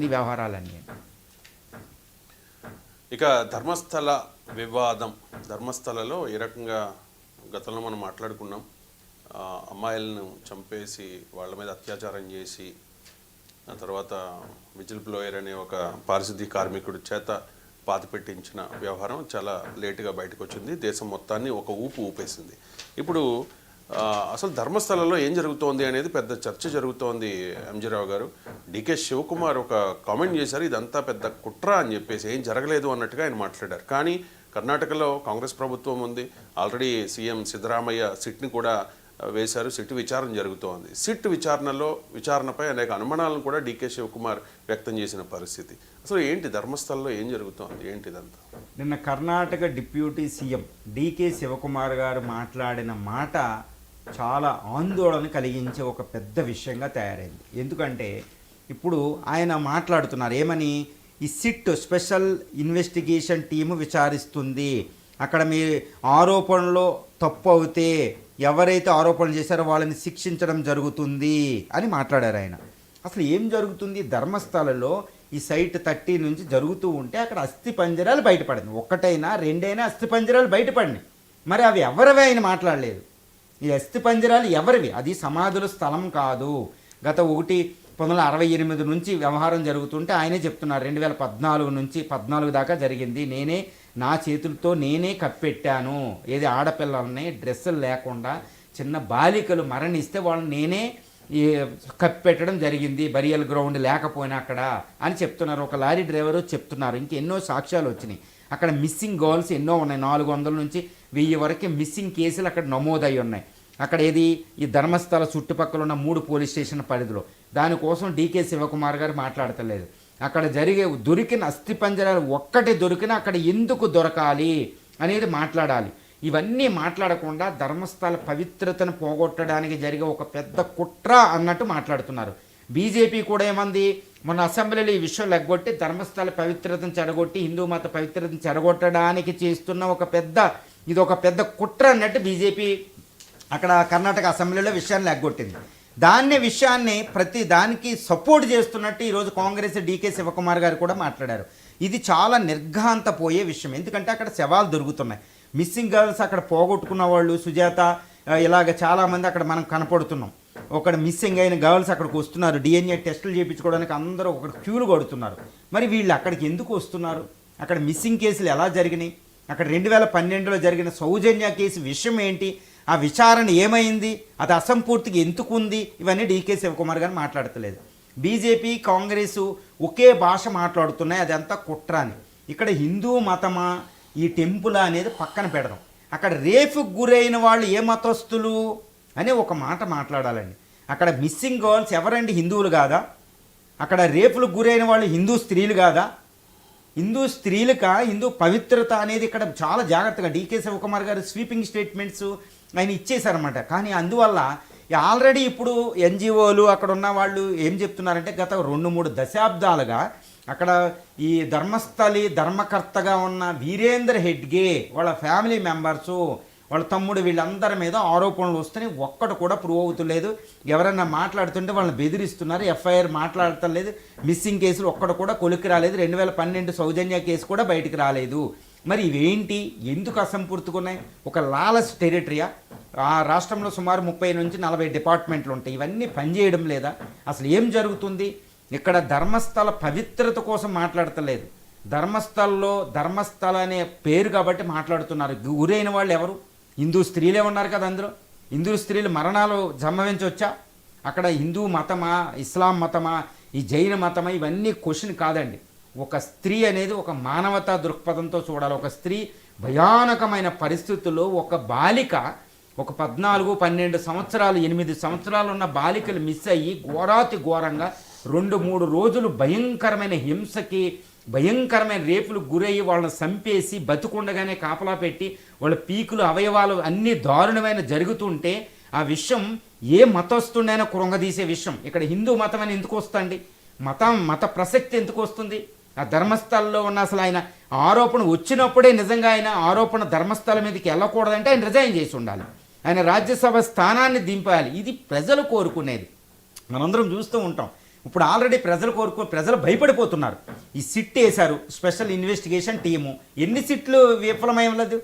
వ్యవహారాలన్నీ. ఇక ధర్మస్థల వివాదం, ధర్మస్థలలో ఏ రకంగా గతంలో మనం మాట్లాడుకున్నాం. అమ్మాయిలను చంపేసి వాళ్ళ మీద అత్యాచారం చేసి ఆ తర్వాత విజిల్ బ్లోయర్ అనే ఒక పారిశుద్ధ్య కార్మికుడి చేత పాతిపెట్టించిన వ్యవహారం చాలా లేటుగా బయటకు వచ్చింది. దేశం మొత్తాన్ని ఒక ఊపేసింది. ఇప్పుడు అసలు ధర్మస్థలంలో ఏం జరుగుతోంది అనేది పెద్ద చర్చ జరుగుతోంది. ఎంజీ రావు గారు, డికే శివకుమార్ ఒక కామెంట్ చేశారు, ఇదంతా పెద్ద కుట్ర అని చెప్పేసి, ఏం జరగలేదు అన్నట్టుగా ఆయన మాట్లాడారు. కానీ కర్ణాటకలో కాంగ్రెస్ ప్రభుత్వం ఉంది, ఆల్రెడీ సీఎం సిద్ధరామయ్య సిట్ని కూడా వేశారు, సిట్ విచారణ జరుగుతోంది. సిట్ విచారణపై అనేక అనుమానాలను కూడా డికే శివకుమార్ వ్యక్తం చేసిన పరిస్థితి. అసలు ఏంటి ధర్మస్థలంలో ఏం జరుగుతోంది, ఏంటిదంతా? నిన్న కర్ణాటక డిప్యూటీ సీఎం డికే శివకుమార్ గారు మాట్లాడిన మాట చాలా ఆందోళన కలిగించే ఒక పెద్ద విషయంగా తయారైంది. ఎందుకంటే ఇప్పుడు ఆయన మాట్లాడుతున్నారు ఏమని, ఈ సిట్ స్పెషల్ ఇన్వెస్టిగేషన్ టీము విచారిస్తుంది, అక్కడ మీ ఆరోపణలో తప్పు అవుతే ఎవరైతే ఆరోపణలు చేశారో వాళ్ళని శిక్షించడం జరుగుతుంది అని మాట్లాడారు ఆయన. అసలు ఏం జరుగుతుంది? ధర్మస్థలలో ఈ సైట్ 30 నుంచి జరుగుతూ ఉంటే అక్కడ అస్థి పంజరాలు బయటపడింది. ఒక్కటైనా రెండైనా అస్థి పంజరాలు బయటపడినాయి. మరి అవి ఎవరివి ఆయన మాట్లాడలేదు. ఈ అస్థి పంజరాలు ఎవరివి? అది సమాధుల స్థలం కాదు. గత 1968 నుంచి వ్యవహారం జరుగుతుంటే ఆయనే చెప్తున్నారు 2014 నుంచి 14 దాకా జరిగింది, నేనే నా చేతులతో నేనే కప్పెట్టాను. ఏది ఆడపిల్లల్ని డ్రెస్సులు లేకుండా చిన్న బాలికలు మరణిస్తే వాళ్ళని నేనే కప్పెట్టడం జరిగింది, బరియల్ గ్రౌండ్ లేకపోయినా అక్కడ అని చెప్తున్నారు. ఒక లారీ డ్రైవరు చెప్తున్నారు. ఇంకెన్నో సాక్ష్యాలు వచ్చినాయి. అక్కడ మిస్సింగ్ గర్ల్స్ ఎన్నో ఉన్నాయి. 400 నుంచి 1000 వరకు మిస్సింగ్ కేసులు అక్కడ నమోదై ఉన్నాయి. అక్కడ ఏది ఈ ధర్మస్థల చుట్టుపక్కల ఉన్న 3 పోలీస్ స్టేషన్ పరిధిలో. దానికోసం డికే శివకుమార్ గారు మాట్లాడతలేదు. అక్కడ దొరికిన అస్థి పంజరాలు ఒక్కటి దొరికినా అక్కడ ఎందుకు దొరకాలి అనేది మాట్లాడాలి. ఇవన్నీ మాట్లాడకుండా ధర్మస్థల పవిత్రతను పోగొట్టడానికి జరిగే ఒక పెద్ద కుట్ర అన్నట్టు మాట్లాడుతున్నారు. బీజేపీ కూడా ఏమంది, మన అసెంబ్లీలో ఈ విషయం లెగ్గొట్టి ధర్మస్థల పవిత్రతను చెడగొట్టి హిందూ మత పవిత్రతను చెడగొట్టడానికి చేస్తున్న ఇది ఒక పెద్ద కుట్ర అన్నట్టు బీజేపీ అక్కడ కర్ణాటక అసెంబ్లీలో విషయాన్ని లెగ్గొట్టింది. విషయాన్ని ప్రతి దానికి సపోర్ట్ చేస్తున్నట్టు ఈరోజు కాంగ్రెస్ డికే శివకుమార్ గారు కూడా మాట్లాడారు. ఇది చాలా నిర్ఘాంతపోయే విషయం. ఎందుకంటే అక్కడ శవాలు దొరుకుతున్నాయి. మిస్సింగ్ గర్ల్స్ అక్కడ పోగొట్టుకున్న వాళ్ళు, సుజాత ఇలాగ చాలామంది అక్కడ మనం కనపడుతున్నాం. ఒకటి మిస్సింగ్ అయిన గర్ల్స్ అక్కడికి వస్తున్నారు, డిఎన్ఏ టెస్టులు చేయించుకోవడానికి అందరూ ఒకటి క్యూలు కొడుతున్నారు. మరి వీళ్ళు అక్కడికి ఎందుకు వస్తున్నారు? అక్కడ మిస్సింగ్ కేసులు ఎలా జరిగినాయి? అక్కడ 2012లో జరిగిన సౌజన్య కేసు విషయం ఏంటి? ఆ విచారణ ఏమైంది? అది అసంపూర్తిగా ఎందుకు ఉంది? ఇవన్నీ డికే శివకుమార్ గారు మాట్లాడతలేదు. బీజేపీ కాంగ్రెస్ ఒకే భాష మాట్లాడుతున్నాయి, అదంతా కుట్ర అని. ఇక్కడ హిందూ మతమా ఈ టెంపుల్ అనేది పక్కన పెడదాం. అక్కడ రేపుకు గురైన వాళ్ళు ఏ మతస్థులు అనే ఒక మాట మాట్లాడాలండి. అక్కడ మిస్సింగ్ గర్ల్స్ ఎవరండి? హిందువులు కాదా? అక్కడ రేపులకు గురైన వాళ్ళు హిందూ స్త్రీలు కాదా? హిందూ హిందూ పవిత్రత అనేది ఇక్కడ చాలా జాగ్రత్తగా డికే శివకుమార్ గారు స్వీపింగ్ స్టేట్మెంట్స్ ఆయన ఇచ్చేశారన్నమాట. కానీ అందువల్ల ఆల్రెడీ ఇప్పుడు ఎన్జిఓలు అక్కడ ఉన్న వాళ్ళు ఏం చెప్తున్నారంటే గత 2-3 దశాబ్దాలుగా అక్కడ ఈ ధర్మకర్తగా ఉన్న వీరేందర్ హెడ్గే వాళ్ళ ఫ్యామిలీ మెంబర్సు, వాళ్ళ తమ్ముడు వీళ్ళందరి మీద ఆరోపణలు వస్తున్నాయి. ఒక్కటి కూడా ప్రూవ్ అవుతలేదు. ఎవరైనా మాట్లాడుతుంటే వాళ్ళని బెదిరిస్తున్నారు. ఎఫ్ఐఆర్ మాట్లాడటం లేదు. మిస్సింగ్ కేసులు ఒక్కటి కూడా కొలిక్కి రాలేదు. 2012 సౌజన్య కేసు కూడా బయటికి రాలేదు. మరి ఇవేంటి? ఎందుకు అసంపూర్తికున్నాయి? ఒక లాలస్ టెరిటరీయా? ఆ రాష్ట్రంలో సుమారు 30 నుంచి 40 డిపార్ట్మెంట్లు ఉంటాయి. ఇవన్నీ పనిచేయడం లేదా? అసలు ఏం జరుగుతుంది? ఇక్కడ ధర్మస్థల పవిత్రత కోసం మాట్లాడతలేదు. ధర్మస్థల అనే పేరు కాబట్టి మాట్లాడుతున్నారు. గురైన వాళ్ళు ఎవరు? హిందూ స్త్రీలే ఉన్నారు కదా. అందులో హిందూ స్త్రీలు మరణాలు సంభవించవచ్చా? అక్కడ హిందూ మతమా, ఇస్లాం మతమా, ఈ జైన మతమా, ఇవన్నీ క్వశ్చన్ కాదండి. ఒక స్త్రీ అనేది ఒక మానవతా దృక్పథంతో చూడాలి. ఒక స్త్రీ భయానకమైన పరిస్థితుల్లో ఒక బాలిక, ఒక 14, 12 సంవత్సరాలు, 8 సంవత్సరాలు ఉన్న బాలికలు మిస్ అయ్యి ఘోరాతి ఘోరంగా 2-3 రోజులు భయంకరమైన హింసకి, భయంకరమైన రేపులకు గురయ్యి వాళ్ళని చంపేసి బతుకుండగానే కాపలా పెట్టి వాళ్ళ పీకులు, అవయవాలు అన్నీ దారుణమైన జరుగుతుంటే ఆ విషయం ఏ మతస్థుడైనా కృంగదీసే విషయం. ఇక్కడ హిందూ మతం అని ఎందుకు వస్తుంది? మత ప్రసక్తి ఎందుకు వస్తుంది? ఆ ధర్మస్థలంలో ఉన్న అసలు ఆయన ఆరోపణ వచ్చినప్పుడే నిజంగా ఆయన ఆరోపణ ధర్మస్థలం మీదకి వెళ్ళకూడదంటే ఆయన రిజైన్ చేసి ఉండాలి. ఆయన రాజ్యసభ స్థానాన్ని దింపాలి. ఇది ప్రజలు కోరుకునేది. మనందరం చూస్తూ ఉంటాం. ఇప్పుడు ఆల్రెడీ ప్రజలు భయపడిపోతున్నారు. ఈ సిట్ వేశారు, స్పెషల్ ఇన్వెస్టిగేషన్ టీము. ఎన్ని సిట్లు విఫలమయ్యలేదు?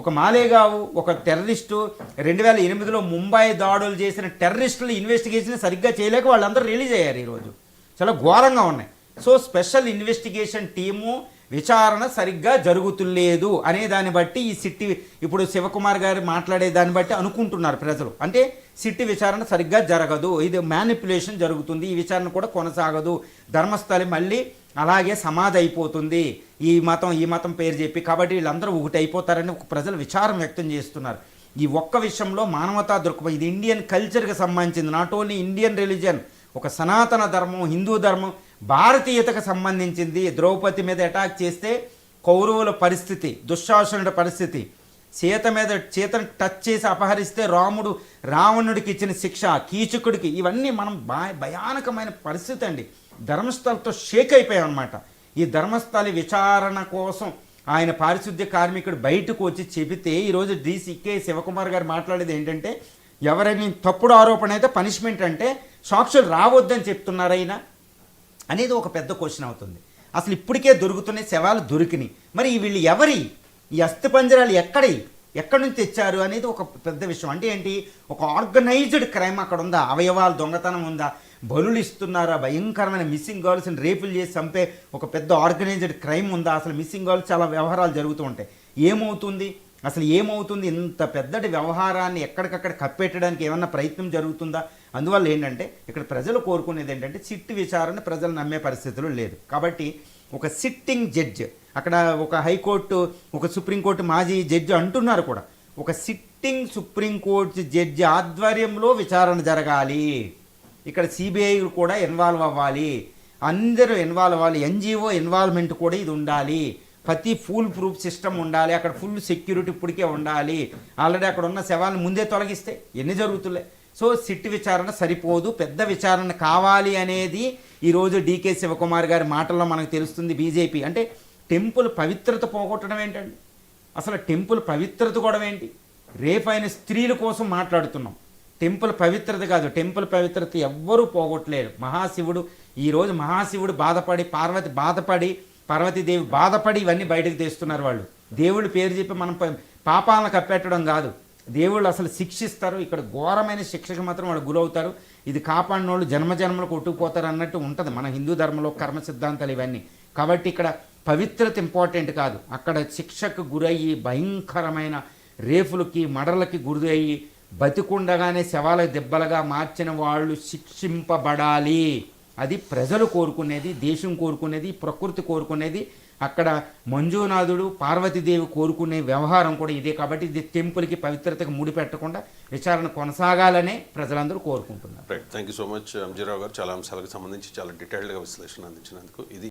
ఒక మాలేగావు, ఒక టెర్రరిస్టు 2008లో ముంబై దాడులు చేసిన టెర్రరిస్టులు ఇన్వెస్టిగేషన్ సరిగ్గా చేయలేక వాళ్ళందరూ రిలీజ్ అయ్యారు ఈరోజు. చాలా ఘోరంగా ఉన్నాయి. సో స్పెషల్ ఇన్వెస్టిగేషన్ టీము విచారణ సరిగ్గా జరుగుతులేదు అనే దాన్ని బట్టి ఈ సిట్టి ఇప్పుడు శివకుమార్ గారు మాట్లాడే దాన్ని బట్టి అనుకుంటున్నారు ప్రజలు. అంటే సిట్టి విచారణ సరిగ్గా జరగదు, ఇది మ్యానిపులేషన్ జరుగుతుంది, ఈ విచారణ కూడా కొనసాగదు, ధర్మస్థలి మళ్ళీ అలాగే సమాధి అయిపోతుంది ఈ మతం పేరు చెప్పి, కాబట్టి వీళ్ళందరూ ఒకటి అయిపోతారని ప్రజలు విచారం వ్యక్తం చేస్తున్నారు. ఈ ఒక్క విషయంలో మానవతా దృక్పథం, ఇది ఇండియన్ కల్చర్కి సంబంధించింది, నాట్ ఓన్లీ ఇండియన్ రిలీజియన్, ఒక సనాతన ధర్మం, హిందూ ధర్మం, భారతీయతకు సంబంధించింది. ద్రౌపది మీద అటాక్ చేస్తే కౌరవుల పరిస్థితి, దుశ్శాసనుడి పరిస్థితి, సీతను టచ్ చేసి అపహరిస్తే రావణుడికి ఇచ్చిన శిక్ష, కీచకుడికి, ఇవన్నీ మనం భయానకమైన పరిస్థితి అండి. ధర్మస్థలతో షేక్ అయిపోయామన్నమాట. ఈ ధర్మస్థలి విచారణ కోసం ఆయన పారిశుద్ధ్య కార్మికుడు బయటకు వచ్చి చెబితే ఈరోజు డీసీకే శివకుమార్ గారు మాట్లాడేది ఏంటంటే, ఎవరైనా తప్పుడు ఆరోపణ అయితే పనిష్మెంట్ అంటే సాక్షులు రావద్దని చెప్తున్నారైనా అనేది ఒక పెద్ద క్వశ్చన్ అవుతుంది. అసలు ఇప్పటికే దొరుకుతున్న శవాలు దొరికినాయి, మరి వీళ్ళు ఎవరి, ఈ అస్థిపంజరాలు ఎక్కడి నుంచి తెచ్చారు అనేది ఒక పెద్ద విషయం. అంటే ఏంటి, ఒక ఆర్గనైజ్డ్ క్రైమ్ అక్కడ ఉందా, అవయవాలు దొంగతనం ఉందా, బలులు ఇస్తున్నారా, భయంకరమైన మిస్సింగ్ గర్ల్స్ని రేపులు చేసి చంపే ఒక పెద్ద ఆర్గనైజ్డ్ క్రైమ్ ఉందా, అసలు మిస్సింగ్ గర్ల్స్ చాలా వ్యవహారాలు జరుగుతూ ఉంటాయి. ఏమవుతుంది ఇంత పెద్దటి వ్యవహారాన్ని ఎక్కడికక్కడ కప్పెట్టడానికి ఏమన్నా ప్రయత్నం జరుగుతుందా? అందువల్ల ఏంటంటే ఇక్కడ ప్రజలు కోరుకునేది ఏంటంటే సిట్ విచారణ ప్రజలు నమ్మే పరిస్థితులు లేదు. కాబట్టి ఒక సిట్టింగ్ జడ్జ్, అక్కడ ఒక హైకోర్టు, ఒక సుప్రీంకోర్టు మాజీ జడ్జి అంటున్నారు కూడా, ఒక సిట్టింగ్ సుప్రీంకోర్టు జడ్జి ఆధ్వర్యంలో విచారణ జరగాలి. ఇక్కడ సిబిఐ కూడా ఇన్వాల్వ్ అవ్వాలి, అందరూ ఇన్వాల్వ్ అవ్వాలి, ఎన్జిఓ ఇన్వాల్వ్మెంట్ కూడా ఇది ఉండాలి, ప్రతి ఫుల్ ప్రూఫ్ సిస్టమ్ ఉండాలి, అక్కడ ఫుల్ సెక్యూరిటీ ఇప్పటికే ఉండాలి. ఆల్రెడీ అక్కడ ఉన్న శవాలను ముందే తొలగిస్తే ఎన్ని జరుగుతున్నాయి. సో సిట్ విచారణ సరిపోదు, పెద్ద విచారణ కావాలి అనేది ఈరోజు డీకే శివకుమార్ గారి మాటల్లో మనకు తెలుస్తుంది. బీజేపీ అంటే టెంపుల్ పవిత్రత పోగొట్టడం ఏంటండి, అసలు టెంపుల్ పవిత్రత కూడా ఏంటి? రేపైన స్త్రీల కోసం మాట్లాడుతున్నాం, టెంపుల్ పవిత్రత కాదు, టెంపుల్ పవిత్రత ఎవ్వరూ పోగొట్టలేరు. ఈరోజు మహాశివుడు పార్వతీదేవి బాధపడి ఇవన్నీ బయటకు తెస్తున్నారు వాళ్ళు. దేవుడి పేరు చెప్పి మనం పాపాలను కప్పెట్టడం కాదు, దేవుళ్ళు అసలు శిక్షిస్తారు. ఇక్కడ ఘోరమైన శిక్షకు మాత్రం వాళ్ళు గురవుతారు. ఇది కాపాడిన వాళ్ళు జన్మజన్మలు కొట్టుకుపోతారు అన్నట్టు ఉంటుంది మన హిందూ ధర్మంలో కర్మ సిద్ధాంతాలు ఇవన్నీ. కాబట్టి ఇక్కడ పవిత్రత ఇంపార్టెంట్ కాదు, అక్కడ శిక్షకు గురయ్యి భయంకరమైన రేపులకి మర్డర్లకి గురయ్యి బతికుండగానే శవాల దెబ్బలుగా మార్చిన వాళ్ళు శిక్షింపబడాలి. అది ప్రజలు కోరుకునేది, దేశం కోరుకునేది, ప్రకృతి కోరుకునేది. అక్కడ మంజునాథుడు పార్వతీదేవి కోరుకునే వ్యవహారం కూడా ఇదే. కాబట్టి ఇది టెంపుల్కి పవిత్రతకు ముడిపెట్టకుండా విచారణ కొనసాగాలనే ప్రజలందరూ కోరుకుంటున్నారు. Right, thank you so much Anjirao garu, చాలా అంశాలకు సంబంధించి చాలా డీటెయిల్డ్గా విశ్లేషణ అందించినందుకు. ఇది